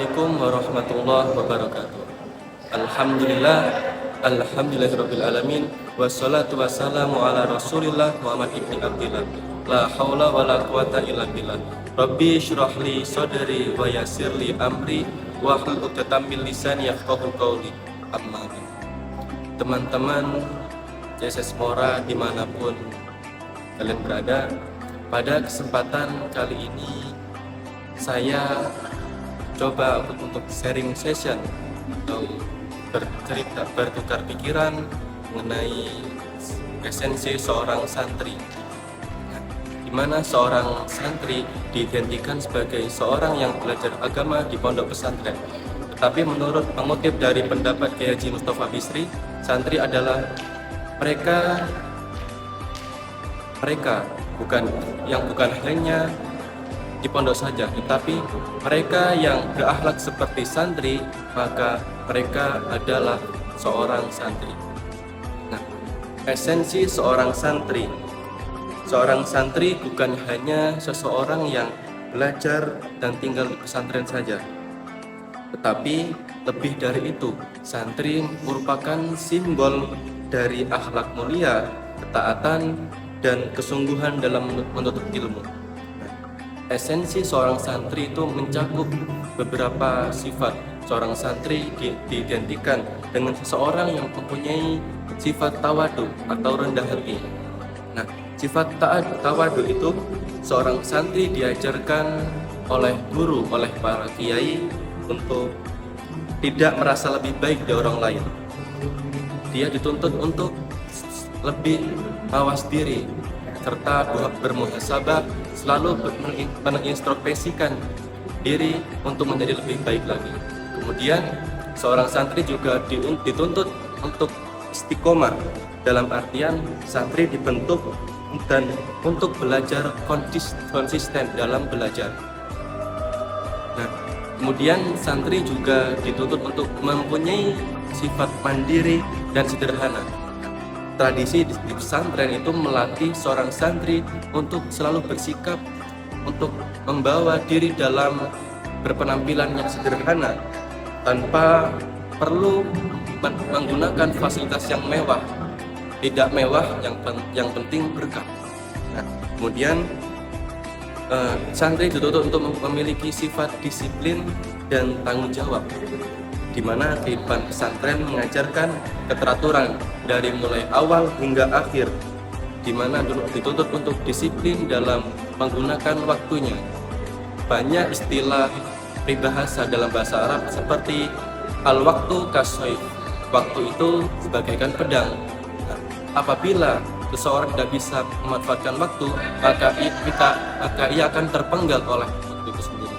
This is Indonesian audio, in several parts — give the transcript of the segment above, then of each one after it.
Assalamualaikum warahmatullahi wabarakatuh. Alhamdulillahirabbil alamin wassalatu wassalamu ala Rasulillah Muhammad ibni Abdillah. La haula wala quwata illa billah. Rabbi shrah li sadri wa yassir li amri wahlul 'uqdatam min lisani yafqahu qawli. Amma ba'du. Teman-teman JSS Mora dimanapun kalian berada, pada kesempatan kali ini saya coba untuk sharing session atau bercerita, bertukar pikiran mengenai esensi seorang santri. Di mana seorang santri diidentikan sebagai seorang yang belajar agama di pondok pesantren. Tetapi menurut mengutip dari pendapat Kiai Haji Mustafa Bisri, santri adalah mereka bukan hanya di pondok saja, tetapi mereka yang berakhlak seperti santri, maka mereka adalah seorang santri. Nah, esensi seorang santri bukan hanya seseorang yang belajar dan tinggal di pesantren saja, tetapi lebih dari itu, santri merupakan simbol dari akhlak mulia, ketaatan, dan kesungguhan dalam menuntut ilmu. Esensi seorang santri itu mencakup beberapa sifat. Seorang santri diidentikan dengan seseorang yang mempunyai sifat tawadu atau rendah hati. Nah, sifat tawadu itu seorang santri diajarkan oleh guru, oleh para kiai untuk tidak merasa lebih baik dari orang lain. Dia dituntut untuk lebih mawas diri serta bermuhasabah, selalu mengintrospeksikan diri untuk menjadi lebih baik lagi. Kemudian seorang santri juga dituntut untuk istiqomah, dalam artian santri dibentuk dan untuk belajar konsisten dalam belajar. Nah, kemudian santri juga dituntut untuk mempunyai sifat mandiri dan sederhana. Tradisi di pesantren itu melatih seorang santri untuk selalu bersikap untuk membawa diri dalam berpenampilan yang sederhana tanpa perlu menggunakan fasilitas yang mewah. Tidak mewah, yang penting berkah. Nah, kemudian santri dituntut untuk memiliki sifat disiplin dan tanggung jawab, di mana kehidupan pesantren mengajarkan keteraturan dari mulai awal hingga akhir, di mana dituntut untuk disiplin dalam menggunakan waktunya. Banyak istilah peribahasa dalam bahasa Arab seperti al-waktu kasayf, waktu itu sebagaikan pedang. Nah, apabila seseorang tidak bisa memanfaatkan waktu, maka ia akan terpenggal oleh waktu itu sendiri.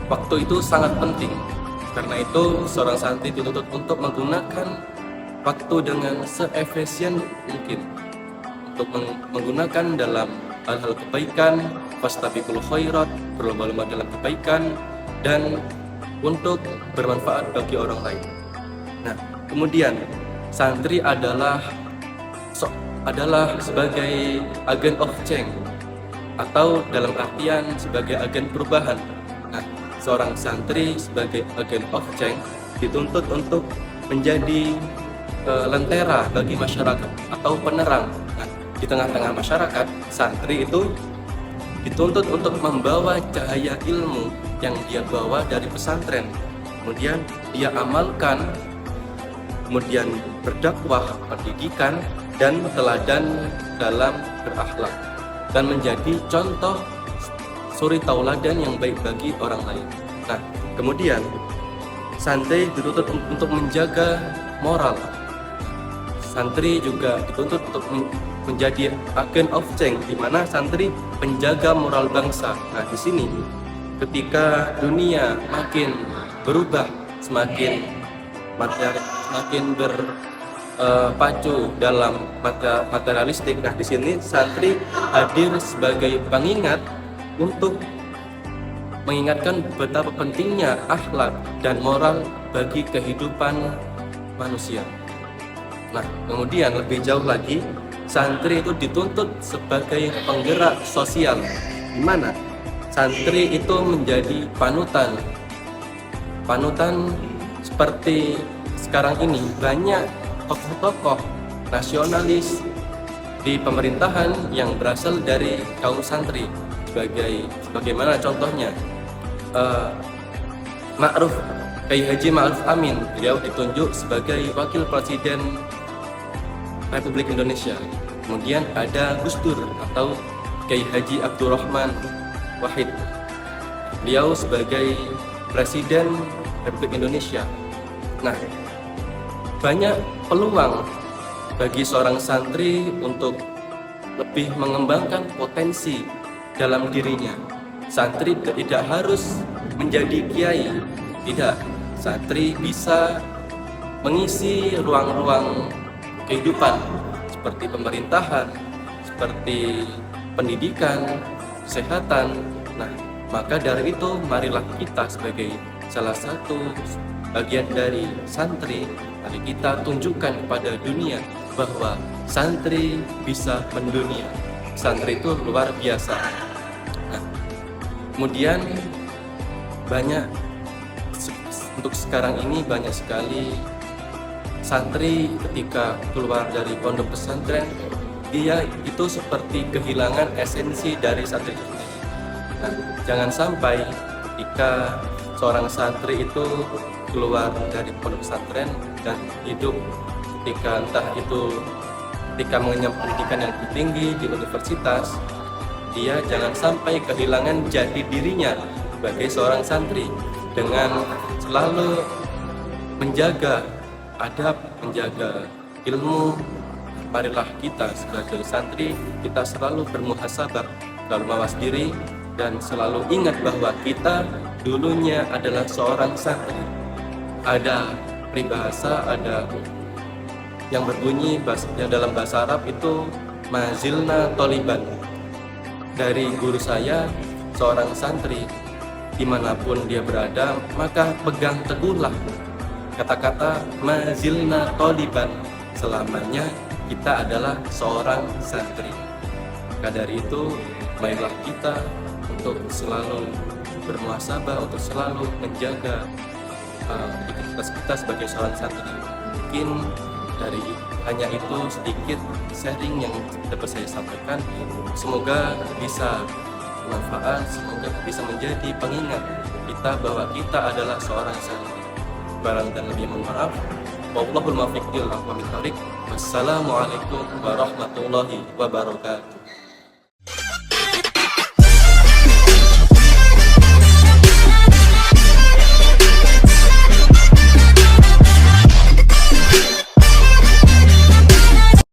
Waktu itu sangat penting. Karena itu seorang santri dituntut untuk menggunakan waktu dengan seefisien mungkin, untuk menggunakan dalam hal-hal kebaikan, fastabiqul khairat, berlomba-lomba dalam kebaikan, dan untuk bermanfaat bagi orang lain. Nah, kemudian santri adalah sebagai agen of change, atau dalam artian sebagai agen perubahan. Nah, seorang santri sebagai agen of change dituntut untuk menjadi lentera bagi masyarakat atau penerang. Nah, di tengah-tengah masyarakat, santri itu dituntut untuk membawa cahaya ilmu yang dia bawa dari pesantren, kemudian dia amalkan, kemudian berdakwah, pendidikan, dan teladan dalam berakhlak, dan menjadi contoh suri tauladan yang baik bagi orang lain. Nah, kemudian santri dituntut untuk menjaga moral. Santri juga dituntut untuk menjadi agen of change, di mana santri penjaga moral bangsa. Nah, di sini ketika dunia makin berubah, semakin berpacu dalam materialistik. Nah, di sini santri hadir sebagai pengingat untuk mengingatkan betapa pentingnya akhlak dan moral bagi kehidupan manusia. Nah, kemudian lebih jauh lagi, santri itu dituntut sebagai penggerak sosial, di mana santri itu menjadi panutan. Panutan seperti sekarang ini banyak tokoh-tokoh nasionalis di pemerintahan yang berasal dari kaum santri. Bagaimana contohnya? Kiai Haji Ma'ruf Amin, beliau ditunjuk sebagai Wakil Presiden Republik Indonesia. Kemudian ada Gus Dur atau Kiai Haji Abdurrahman Wahid, beliau sebagai Presiden Republik Indonesia. Nah, banyak peluang bagi seorang santri untuk lebih mengembangkan potensi dalam dirinya. Santri tidak harus menjadi kiai, tidak. Santri bisa mengisi ruang-ruang kehidupan seperti pemerintahan, seperti pendidikan, kesehatan. Nah, maka dari itu marilah kita sebagai salah satu bagian dari santri, mari kita tunjukkan kepada dunia bahwa santri bisa mendunia. Santri itu luar biasa. Nah, kemudian untuk sekarang ini banyak sekali santri ketika keluar dari pondok pesantren, dia itu seperti kehilangan esensi dari santri. Nah, jangan sampai ketika seorang santri itu keluar dari pondok pesantren dan hidup ketika mengenyam pendidikan yang lebih tinggi di universitas, dia jangan sampai kehilangan jati dirinya sebagai seorang santri dengan selalu menjaga adab, menjaga ilmu. Marilah kita sebagai santri, kita selalu bermuhasabah, selalu mawas diri, dan selalu ingat bahwa kita dulunya adalah seorang santri. Ada peribahasa, ada yang berbunyi dalam bahasa Arab itu mazilna toliban. Dari guru saya, seorang santri, dimanapun dia berada, maka pegang teguhlah kata-kata mazilna toliban, selamanya kita adalah seorang santri. Maka dari itu, marilah kita untuk selalu bermuhasabah, untuk selalu menjaga identitas kita sebagai seorang santri. Mungkin dari hanya itu sedikit sharing yang dapat saya sampaikan. Semoga bisa bermanfaat, semoga bisa menjadi pengingat kita bahwa kita adalah seorang santri. Barang dan lebih mohon maaf. Wallahul muwaffiq ila aqwamit thoriq. Wassalamualaikum warahmatullahi wabarakatuh.